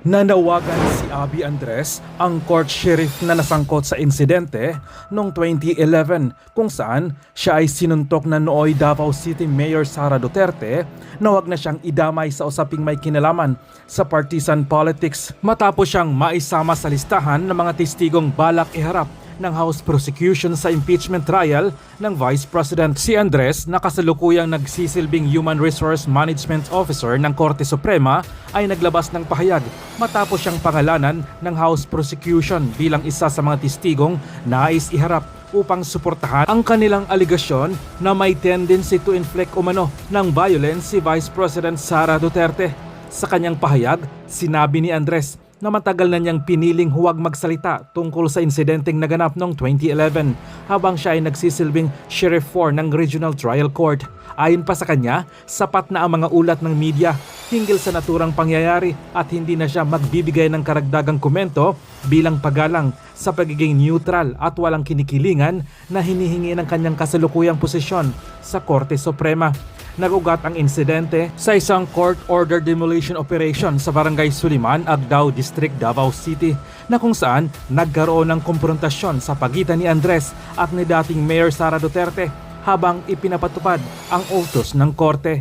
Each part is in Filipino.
Nanawagan si Abby Andres, ang court sheriff na nasangkot sa insidente noong 2011 kung saan siya ay sinuntok na nooy Davao City Mayor Sara Duterte na huwag na siyang idamay sa usaping may kinalaman sa partisan politics matapos siyang maisama sa listahan ng mga testigong balak iharap ng House prosecution sa impeachment trial ng Vice President. Si Andres, na kasalukuyang nagsisilbing Human Resource Management Officer ng Korte Suprema, ay naglabas ng pahayag matapos siyang pangalanan ng House prosecution bilang isa sa mga testigong nais iharap upang suportahan ang kanilang aligasyon na may tendency to inflict umano ng violence si Vice President Sara Duterte. Sa kanyang pahayag, sinabi ni Andres na matagal na niyang piniling huwag magsalita tungkol sa insidenteng naganap noong 2011 habang siya ay nagsisilbing Sheriff 4 ng Regional Trial Court. Ayon pa sa kanya, sapat na ang mga ulat ng media hinggil sa naturang pangyayari at hindi na siya magbibigay ng karagdagang komento bilang paggalang sa pagiging neutral at walang kinikilingan na hinihingi ng kanyang kasalukuyang posisyon sa Korte Suprema. Nagugat ang insidente sa isang court order demolition operation sa Barangay Suliman, Agdao District, Davao City na kung saan nagkaroon ng komprontasyon sa pagitan ni Andres at ni dating Mayor Sara Duterte habang ipinapatupad ang utos ng korte.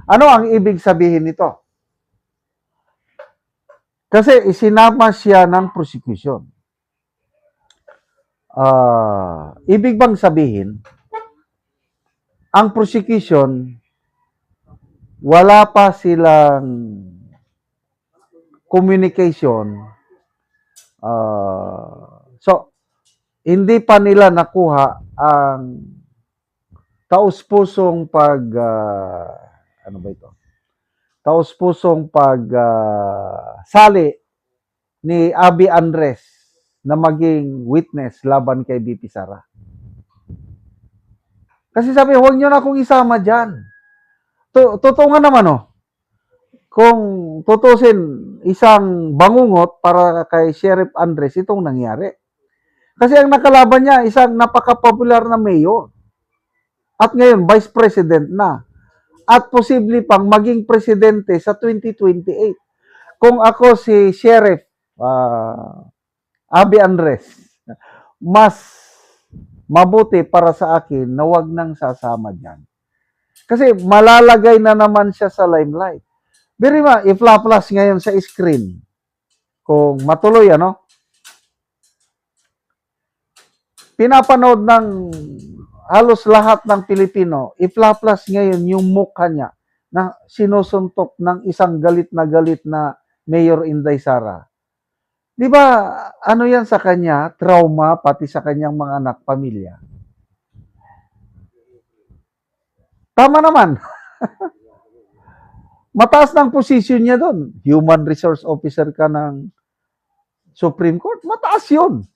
Ano ang ibig sabihin nito? Kasi isinama siya ng prosecution. Ibig bang sabihin, ang prosecution, wala pa silang communication. So, hindi pa nila nakuha ang taus-pusong taus-pusong sali ni Abby Andres na maging witness laban kay BP Sara. Kasi sabi, huwag nyo na akong isama dyan. Totoo nga naman, kung tutusin isang bangungot para kay Sheriff Andres, itong nangyari. Kasi ang nakalaban niya, isang napaka-popular na mayor. At ngayon, Vice President na. At posible pang maging presidente sa 2028. Kung ako si Sheriff Abby Andres, mas mabuti para sa akin na wag nang sasama dyan. Kasi malalagay na naman siya sa limelight. Biri ma, i-flash ngayon sa screen. Kung matuloy, pinapanood ng halos lahat ng Pilipino, i-flash ngayon yung mukha niya na sinusuntok ng isang galit na Mayor Inday Sara. Di ba, ano yan sa kanya? Trauma, pati sa kanyang mga anak, pamilya. Tama naman. Mataas ng posisyon niya doon. Human Resource Officer ka ng Supreme Court. Mataas yun.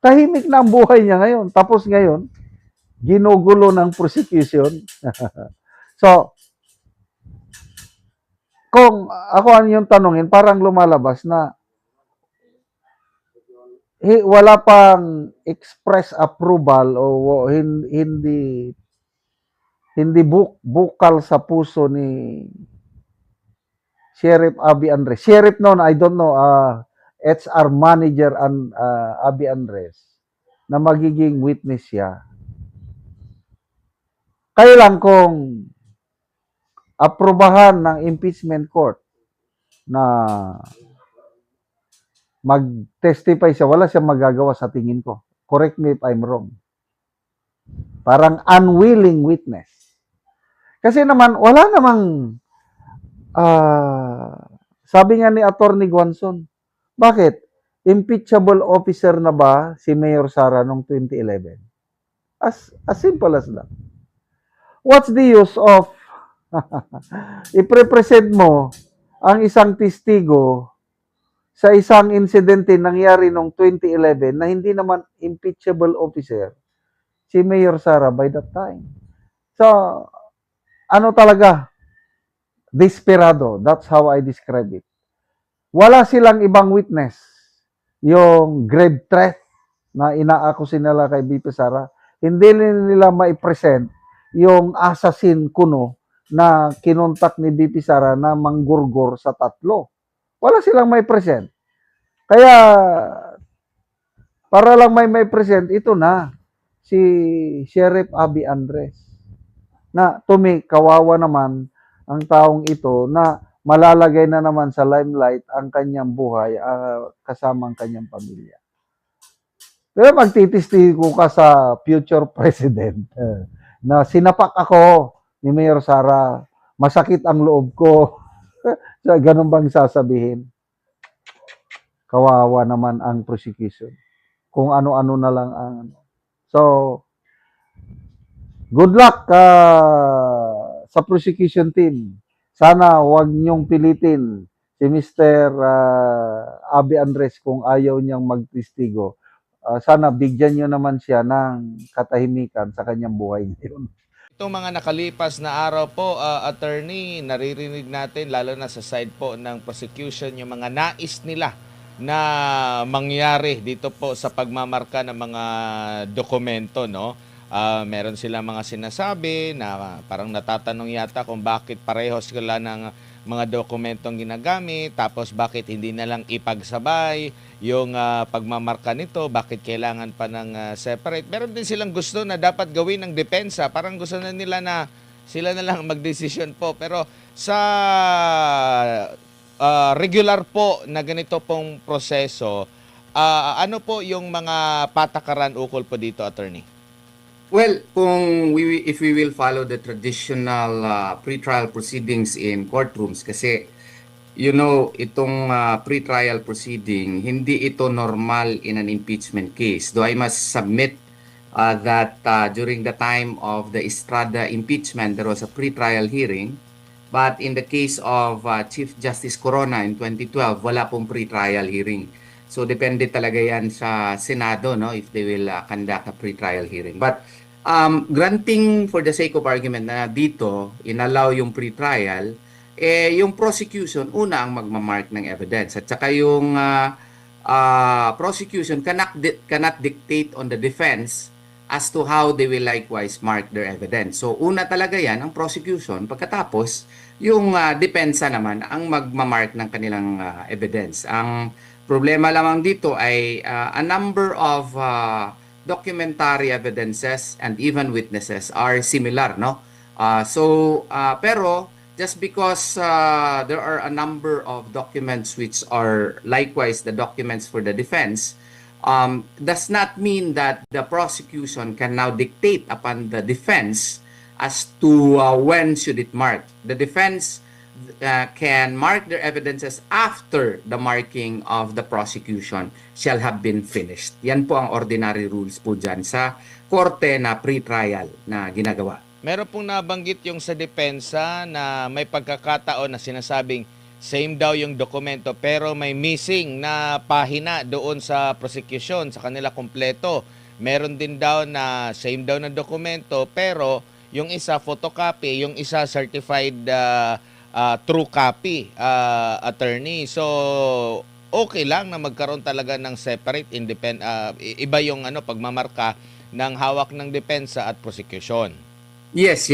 Tahimik na ang buhay niya ngayon. Tapos ngayon, ginugulo ng prosecution. So, kung ako ang yung tanongin, parang lumalabas na wala pang express approval o hindi bukal sa puso ni Sheriff Abby Andres. Sheriff noon, I don't know, HR manager and Abby Andres na magiging witness siya. Kaya lang kung aprobahan ng impeachment court na mag-testify siya, wala siyang magagawa sa tingin ko. Correct me if I'm wrong. Parang unwilling witness. Kasi naman, wala namang, sabi nga ni Attorney Guanzon, bakit? Impeachable officer na ba si Mayor Sara noong 2011? As simple as that. What's the use of i-represent mo ang isang testigo sa isang insidente nangyari noong 2011 na hindi naman impeachable officer si Mayor Sara by that time. So, ano talaga? Desperado. That's how I describe it. Wala silang ibang witness. Yung grave threat na inaakusin nila kay BP Sara, hindi nila ma-present yung assassin kuno na kinontak ni BP Sara na manggurgor sa tatlo. Wala silang may present. Kaya, para lang may present, ito na, si Sheriff Abby Andres. Na, kawawa naman ang taong ito na malalagay na naman sa limelight ang kanyang buhay kasama ang kanyang pamilya. Pero magtitistigo ka sa future president na sinapak ako ni Mayor Sara, masakit ang loob ko. So, ganun bang sasabihin? Kawawa naman ang prosecution. Kung ano-ano na lang ang ano. So, good luck sa prosecution team. Sana huwag niyong pilitin si Mr. Abby Andres kung ayaw niyang magtistigo. Sana bigyan niyo naman siya ng katahimikan sa kanyang buhay ngayon. Itong mga nakalipas na araw po, attorney, naririnig natin lalo na sa side po ng prosecution yung mga nais nila na mangyari dito po sa pagmamarka ng mga dokumento, no? Meron silang mga sinasabi na parang natatanong yata kung bakit parehos sila ng mga dokumentong ginagamit, tapos bakit hindi na lang ipagsabay yung pagmamarka nito, bakit kailangan pa ng separate. Meron din silang gusto na dapat gawin ng depensa, parang gusto na nila na sila na lang magdesisyon po. Pero sa regular po na ganito pong proseso, ano po yung mga patakaran ukol po dito, attorney? Well, if we will follow the traditional pre-trial proceedings in courtrooms, kasi itong pre-trial proceeding, hindi ito normal in an impeachment case. Though I must submit that during the time of the Estrada impeachment, there was a pre-trial hearing. But in the case of Chief Justice Corona in 2012, wala pong pre-trial hearing. So depende talaga yan sa Senado, no, if they will conduct a pre-trial hearing. But granting for the sake of argument na dito inallow yung pre-trial, yung prosecution una ang magmamark ng evidence, at saka yung prosecution cannot dictate on the defense as to how they will likewise mark their evidence. So una talaga yan ang prosecution, pagkatapos yung depensa naman ang magmamark ng kanilang evidence. Ang problema lamang dito ay a number of documentary evidences and even witnesses are similar, no? Pero just because there are a number of documents which are likewise the documents for the defense, does not mean that the prosecution can now dictate upon the defense as to when should it mark. The defense can mark their evidences after the marking of the prosecution shall have been finished. Yan po ang ordinary rules po dyan sa korte na pre-trial na ginagawa. Meron pong nabanggit yung sa depensa na may pagkakataon na sinasabing same daw yung dokumento pero may missing na pahina doon sa prosecution, sa kanila kompleto. Meron din daw na same daw na dokumento pero yung isa photocopy, yung isa certified true copy, attorney. So, okay lang na magkaroon talaga ng separate, iba yung pagmamarka ng hawak ng depensa at prosecution. Yes.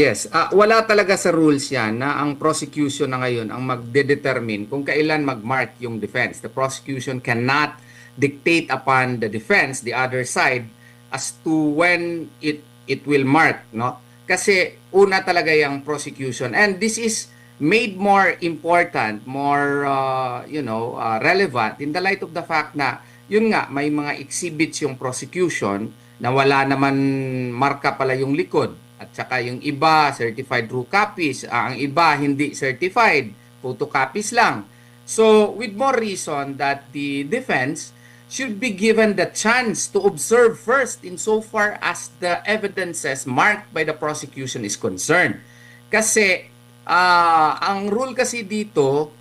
Wala talaga sa rules yan na ang prosecution na ngayon ang magdedetermine kung kailan mag-mark yung defense. The prosecution cannot dictate upon the defense, the other side, as to when it will mark, no? Kasi una talaga yung prosecution, and this is made more important, more relevant in the light of the fact na yun nga may mga exhibits yung prosecution na wala naman marka pala yung likod, at saka yung iba certified true copies, ang iba hindi certified, photocopies lang. So with more reason that the defense should be given the chance to observe first insofar as the evidences marked by the prosecution is concerned. Kasi ang rule kasi dito,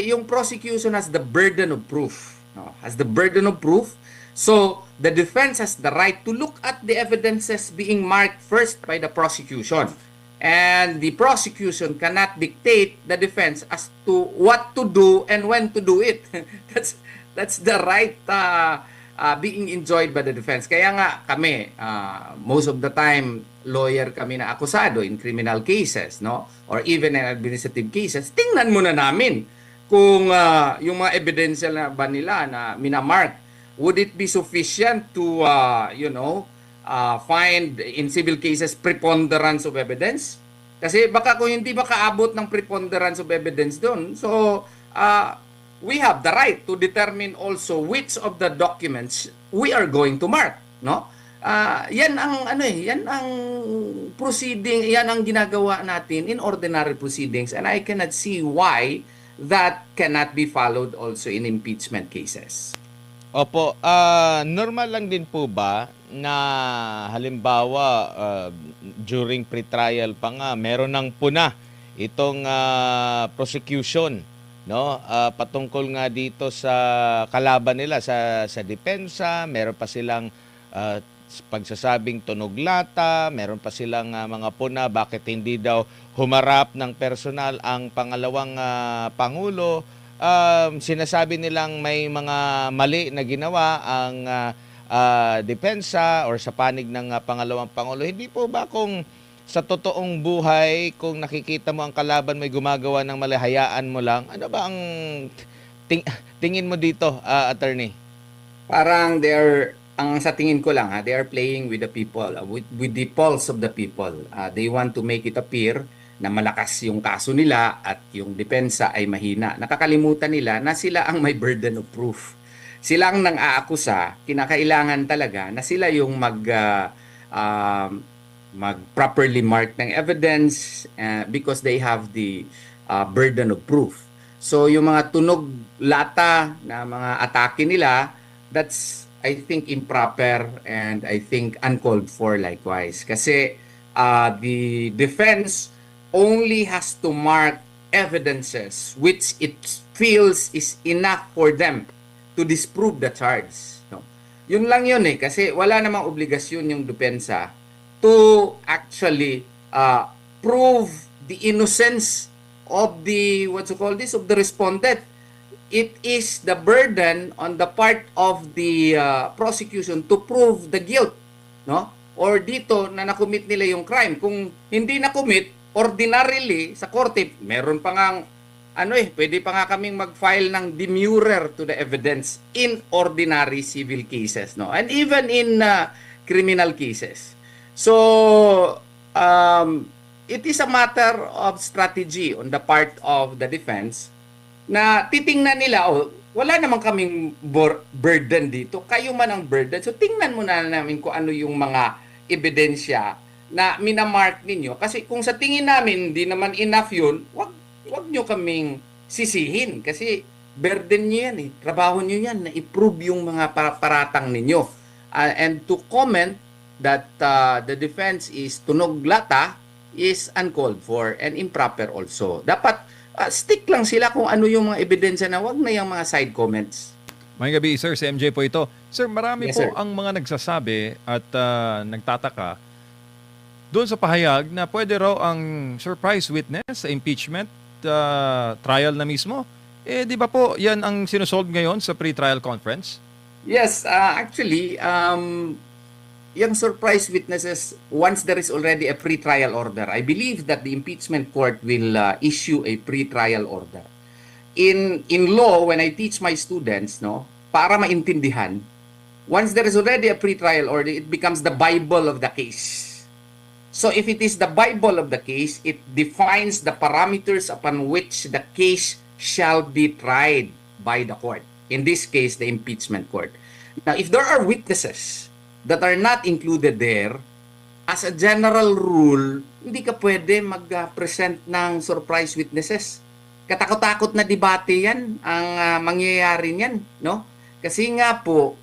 yung prosecution has the burden of proof. No? Has the burden of proof. So, the defense has the right to look at the evidences being marked first by the prosecution. And the prosecution cannot dictate the defense as to what to do and when to do it. That's the right being enjoyed by the defense. Kaya nga kami, most of the time, lawyer kami na akusado in criminal cases, no? Or even in administrative cases, tingnan muna namin kung yung mga ebidensya na ba nila na minamark, would it be sufficient to, find in civil cases preponderance of evidence? Kasi baka kung hindi makaabot ng preponderance of evidence doon, so we have the right to determine also which of the documents we are going to mark, no? Yan ang yan ang proceeding, yan ang ginagawa natin in ordinary proceedings, and I cannot see why that cannot be followed also in impeachment cases. Opo, normal lang din po ba na halimbawa during pretrial pa nga meron ng puna itong prosecution, no? Patungkol nga dito sa kalaban nila sa depensa, meron pa silang pagsasabing tunog lata, meron pa silang mga puna bakit hindi daw humarap ng personal ang pangalawang pangulo. Sinasabi nilang may mga mali na ginawa ang depensa or sa panig ng pangalawang pangulo. Hindi po ba kung sa totoong buhay, kung nakikita mo ang kalaban may gumagawa ng mali, hayaan mo lang? Ano ba ang tingin mo dito, attorney? Parang sa tingin ko lang, they are playing with the people, with the pulse of the people. They want to make it appear na malakas yung kaso nila at yung depensa ay mahina. Nakakalimutan nila na sila ang may burden of proof. Sila ang nang-aakusa, kinakailangan talaga na sila yung mag-properly mark ng evidence because they have the burden of proof. So yung mga tunog lata na mga atake nila, that's I think improper and I think uncalled for likewise. Kasi the defense only has to mark evidences which it feels is enough for them to disprove the charge. No? Yun lang yun kasi wala namang obligasyon yung depensa to actually prove the innocence of the, of the respondent. It is the burden on the part of the prosecution to prove the guilt, no? Or dito na nakomit nila yung crime. Kung hindi nakomit, ordinarily sa korte, meron pa ngang pwede pa nga kaming mag-file ng demurrer to the evidence in ordinary civil cases, no? And even in criminal cases. So, it is a matter of strategy on the part of the defense na titingnan nila, wala naman kaming burden dito. Kayo man ang burden. So, tingnan muna namin kung ano yung mga ebidensya na minamark ninyo. Kasi kung sa tingin namin hindi naman enough yun, wag nyo kaming sisihin. Kasi burden nyo yan. Trabaho nyo yan na i-prove yung mga paratang ninyo. And to comment that the defense is tunog lata is uncalled for and improper also. Dapat stick lang sila kung ano yung mga ebidensya na wag na yung mga side comments. May gabi, sir. Si MJ po ito. Sir, marami Yes, po sir. ang mga nagsasabi at nagtataka doon sa pahayag na pwede raw ang surprise witness sa impeachment trial na mismo. Di ba po yan ang sinusolve ngayon sa pre-trial conference? Yes, actually, yung surprise witnesses, once there is already a pre-trial order, I believe that the impeachment court will issue a pre-trial order. In law, when I teach my students, no, para maintindihan, once there is already a pre-trial order, it becomes the Bible of the case. So if it is the Bible of the case, it defines the parameters upon which the case shall be tried by the court. In this case, the impeachment court. Now, if there are witnesses that are not included there, as a general rule, hindi ka pwede mag-present ng surprise witnesses. Katakot-takot na debate yan ang mangyayari niyan, no? Kasi nga po,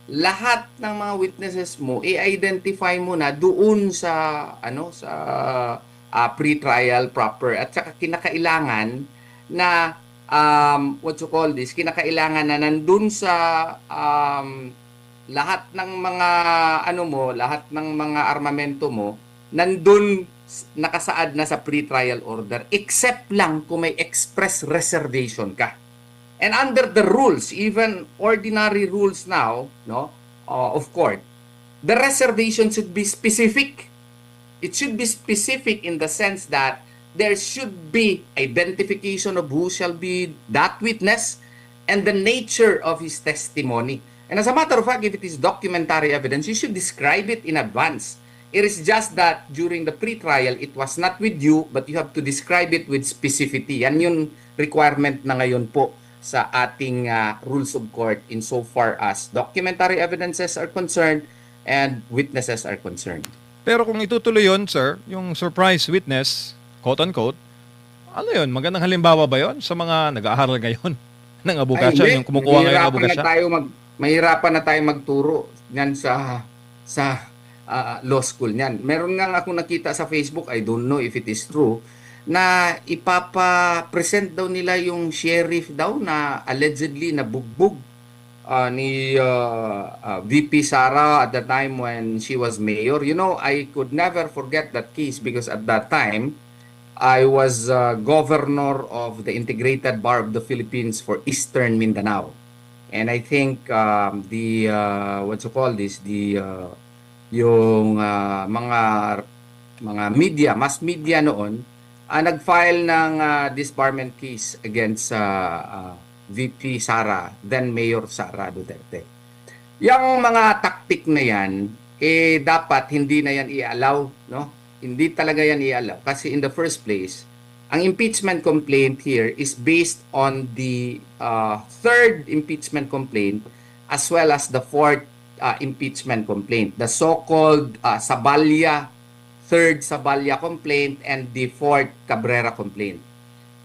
lahat ng mga witnesses mo i-identify mo na doon sa pre-trial proper at saka kinakailangan na kinakailangan na nandun sa lahat ng mga lahat ng mga armamento mo nandun nakasaad na sa pre-trial order except lang kung may express reservation ka. And under the rules, even ordinary rules now, no, of court, the reservation should be specific. It should be specific in the sense that there should be identification of who shall be that witness and the nature of his testimony. And as a matter of fact, if it is documentary evidence, you should describe it in advance. It is just that during the pre-trial, it was not with you, but you have to describe it with specificity. Yan yung requirement na ngayon po sa ating rules of court insofar as documentary evidences are concerned and witnesses are concerned. Pero kung itutuloy yun, sir, yung surprise witness, quote-unquote, ano yun? Magandang halimbawa ba yun sa mga nag-aaral ngayon ng abogacya, Ay, hindi. yung kumukuha ngayon ng Mahirapan abogacya? mahirapan na tayo magturo niyan sa law school niyan. Meron nga ako nakita sa Facebook, I don't know if it is true, na ipapa-present daw nila yung sheriff daw na allegedly nabugbog ni VP Sara at the time when she was mayor. You know, I could never forget that case because at that time, I was governor of the Integrated Bar of the Philippines for Eastern Mindanao. And I think yung mga media, mass media noon, nag-file ng disbarment case against VP Sara, then Mayor Sara Duterte. Yung mga taktik na yan, dapat hindi na yan i-allow, no? Hindi talaga yan i-allow. Kasi in the first place, ang impeachment complaint here is based on the third impeachment complaint as well as the fourth impeachment complaint. The so-called third Sabalya complaint and the fourth Cabrera complaint.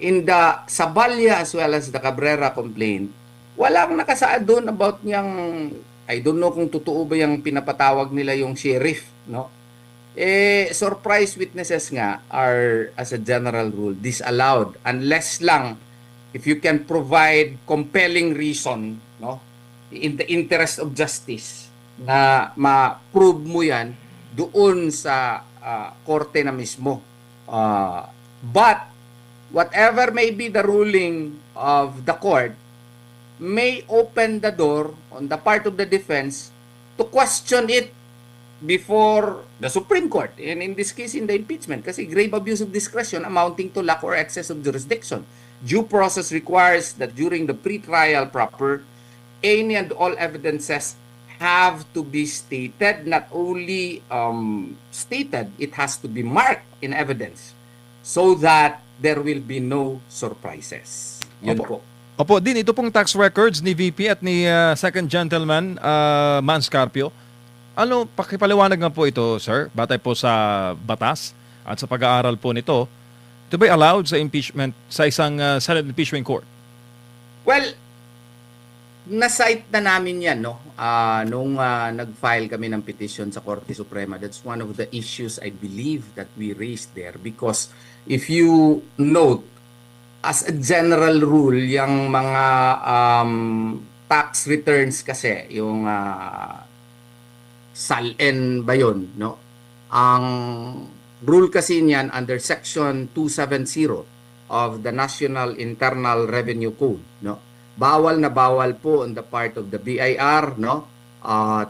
In the Sabalya as well as the Cabrera complaint, walang nakasaad doon about niyang, I don't know kung totoo ba yung pinapatawag nila yung sheriff, no? Surprise witnesses nga are, as a general rule, disallowed unless lang if you can provide compelling reason, no, in the interest of justice, na ma-prove mo yan doon sa korte na mismo. But whatever may be the ruling of the court may open the door on the part of the defense to question it before the Supreme Court, and in this case, in the impeachment, kasi grave abuse of discretion amounting to lack or excess of jurisdiction. Due process requires that during the pre-trial proper, any and all evidences have to be stated, not only stated, it has to be marked in evidence so that there will be no surprises. Yun po. Opo, din ito pong tax records ni VP at ni second gentleman, Manscarpio. Ano, pakipaliwanag nga po ito, sir, batay po sa batas at sa pag-aaral po nito, to be allowed sa impeachment sa isang Senate impeachment court? Well, na-cite na namin yan, no? Nung nag-file kami ng petition sa Korte Suprema. That's one of the issues I believe that we raised there because if you note, as a general rule, yung mga tax returns kasi, yung SALN ba yun, no? Ang rule kasi niyan under Section 270 of the National Internal Revenue Code, no? Bawal na bawal po on the part of the BIR, no?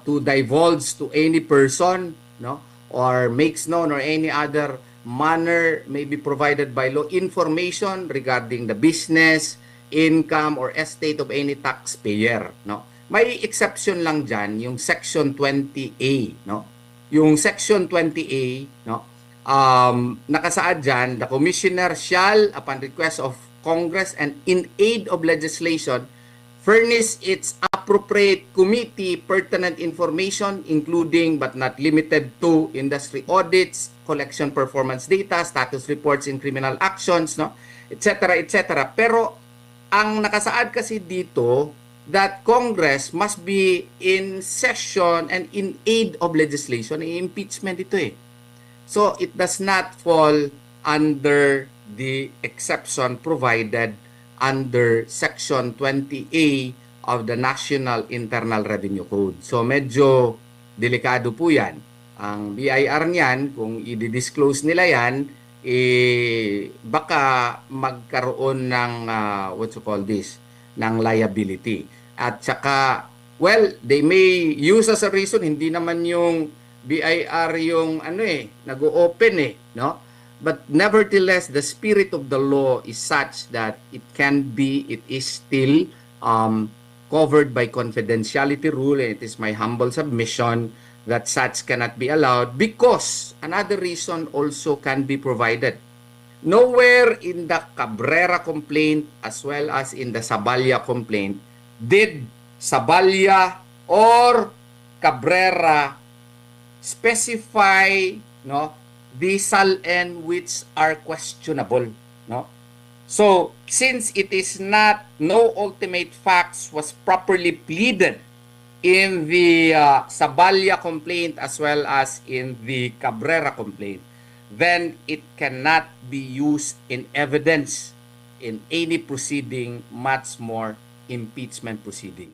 To divulge to any person, no? Or makes known or any other manner may be provided by law information regarding the business, income, or estate of any taxpayer, no? May exception lang dyan, yung Section 20A, no? Yung Section 20A, no? Nakasaad dyan, the Commissioner shall, upon request of Congress and in aid of legislation, furnish its appropriate committee pertinent information, including but not limited to industry audits, collection performance data, status reports in criminal actions, no? Etc., etc. Pero ang nakasaad kasi dito, that Congress must be in session and in aid of legislation. Impeachment ito eh. So, it does not fall under the exception provided under Section 20A of the National Internal Revenue Code. So, medyo delikado po yan. Ang BIR niyan, kung i-disclose nila yan, baka magkaroon ng, ng liability. At saka, well, they may use as a reason, hindi naman yung BIR yung nag-o-open no? but nevertheless, the spirit of the law is such that it is still covered by confidentiality rule, and it is my humble submission that such cannot be allowed because another reason also can be provided. Nowhere in the Cabrera complaint as well as in the Saballa complaint did Saballa or Cabrera specify the SALN which are questionable. So, since it is not, no ultimate facts was properly pleaded in the Saballa complaint as well as in the Cabrera complaint, then it cannot be used in evidence in any proceeding, much more impeachment proceeding.